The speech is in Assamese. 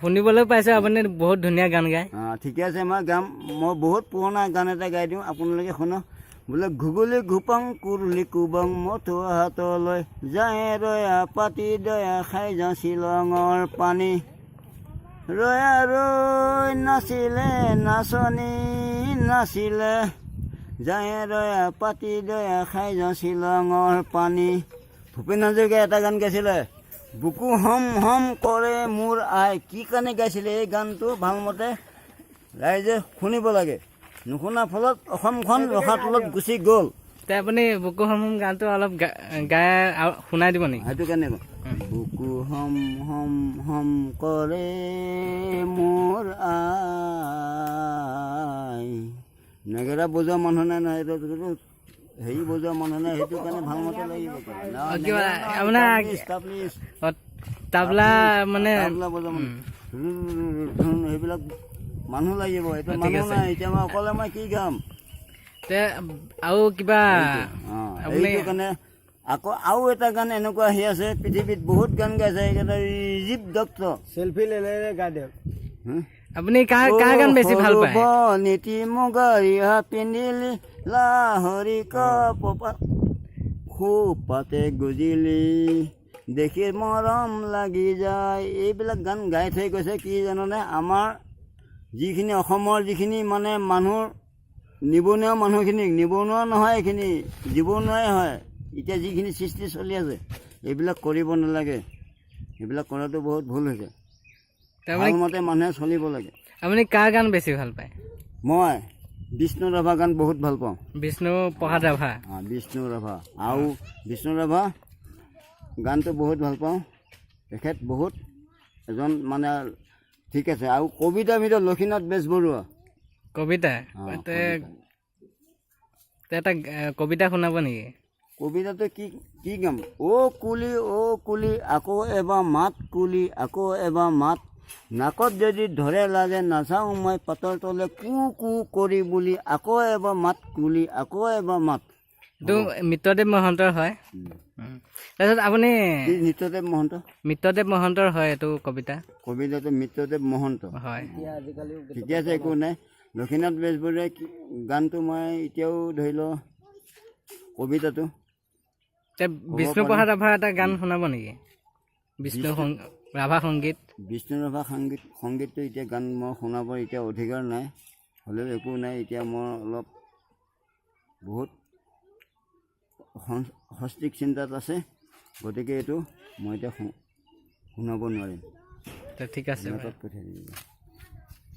শুনিবলৈ পাইছে আপুনি বহুত ধুনীয়া গান গায়। ঠিকে আছে, মই গাম। মই বহুত পুৰণা গান এটা গাই দিওঁ, আপোনালোকে শুনক। বোলে ঘুগুলি ঘুপাং কুৰুলি কুবাং মথু হাতলৈ যায় ৰয়া পাতি দয়া খাই যাওঁ শ্বিলঙৰ পানী ৰয়া ৰৈ নাছিলে নাচনী নাছিলে যায় ৰয়া পাতি দয়া খাই যাওঁ শ্বিলঙৰ পানী। ভূপেন হাজৰিকাই এটা গান গাইছিলে, বুকু হম হম কৰে মোৰ আই। কি কাৰণে গাইছিলে এই গানটো ভালমতে ৰাইজে শুনিব লাগে। নুশুনাৰ ফলত অসমখন ৰখাৰ তলত গুচি গ'ল। আপুনি বুকু হম হম গানটো অলপ গাই শুনাই দিব নেকি? সেইটো কেনে বুকু হম হম হম কৰে মোৰ আই। নেগেৰা বজোৱা মানুহ নাই নহয়, হেৰি বজোৱা মানুহ নাই, সেইটো কাৰণে ভালমতে লাগিব। তাবলা মানে সেইবিলাক মানুহ লাগিব, এইটো মানুহ নাই। এতিয়া মই অকলে মই কি গাম? আৰু কিবা সেইটো কাৰণে আকৌ আৰু এটা গান এনেকুৱা আহি আছে, পৃথিৱীত বহুত গান গাইছে, সেইকেইটা ৰিজিপ দত্ত চেল্ফি লেলে গাই দিয়ক। আপুনি কাৰ গান বেছি ভাল পায়? নীতি মুগাৰিয়া পিন্ধিলি লাহৰি খোপাতে গুজিলি দেখি মৰম লাগি যায়, এইবিলাক গান গাই থৈ গৈছে। কি জাননে, আমাৰ যিখিনি অসমৰ যিখিনি মানে মানুহৰ নিবনুৱা মানুহখিনিক, নিবনুৱা নহয় এইখিনি জীৱনুৱাই হয়। এতিয়া যিখিনি সৃষ্টি চলি আছে এইবিলাক কৰিব নালাগে, এইবিলাক কৰাটো বহুত ভুল হৈছে। ভালমতে মানুহে চলিব লাগে। আপুনি কাৰ গান বেছি ভাল পায়? মই বিষ্ণু ৰাভা গান বহুত ভাল পাওঁ। বিষ্ণু প্ৰসাদ ৰাভা? বিষ্ণু ৰাভা আৰু বিষ্ণু ৰাভা গানটো বহুত ভাল পাওঁ। তেখেত বহুত এজন মানে ঠিক আছে। আৰু কবিতাৰ ভিতৰত লক্ষ্মীনাথ বেজবৰুৱা কবিতা, এটা কবিতা শুনাব নেকি? কবিতাটো কি গাম? অ' কুলি আকৌ এবাৰ মাত, কুলি আকৌ এবাৰ মাত, নাকত যদি ধৰে লাগে নাচাওঁ মই পাতৰ তলে কু কু কৰি বুলি আকৌ এবাৰ মাত, কুলি আকৌ এবাৰ মাত। এইটো মিত্ৰদেৱ মহন্তৰ হয়। তাৰপিছত আপুনি মিত্ৰদেৱ মহন্তৰ হয় এইটো কবিতাটো মিত্ৰদেৱ মহন্ত হয়। ঠিকে আছে, একো নাই। লক্ষ্মীনাথ বেজবৰুৱাই গানটো মই এতিয়াও ধৰি লওঁ কবিতাটো। বিষ্ণু প্ৰসাদ ৰাভাৰ এটা গান শুনাব নেকি? বিষ্ণু ৰাভা সংগীত। বিষ্ণু ৰাভা সংগীতটো এতিয়া গান মই শুনাব এতিয়া অধিকাৰ নাই, হ'লেও একো নাই। এতিয়া মই অলপ বহুত সস্তিক চিন্তাত আছে, গতিকে এইটো মই এতিয়া শুনাব নোৱাৰিম। ঠিক আছে। পঠিয়াই দিম।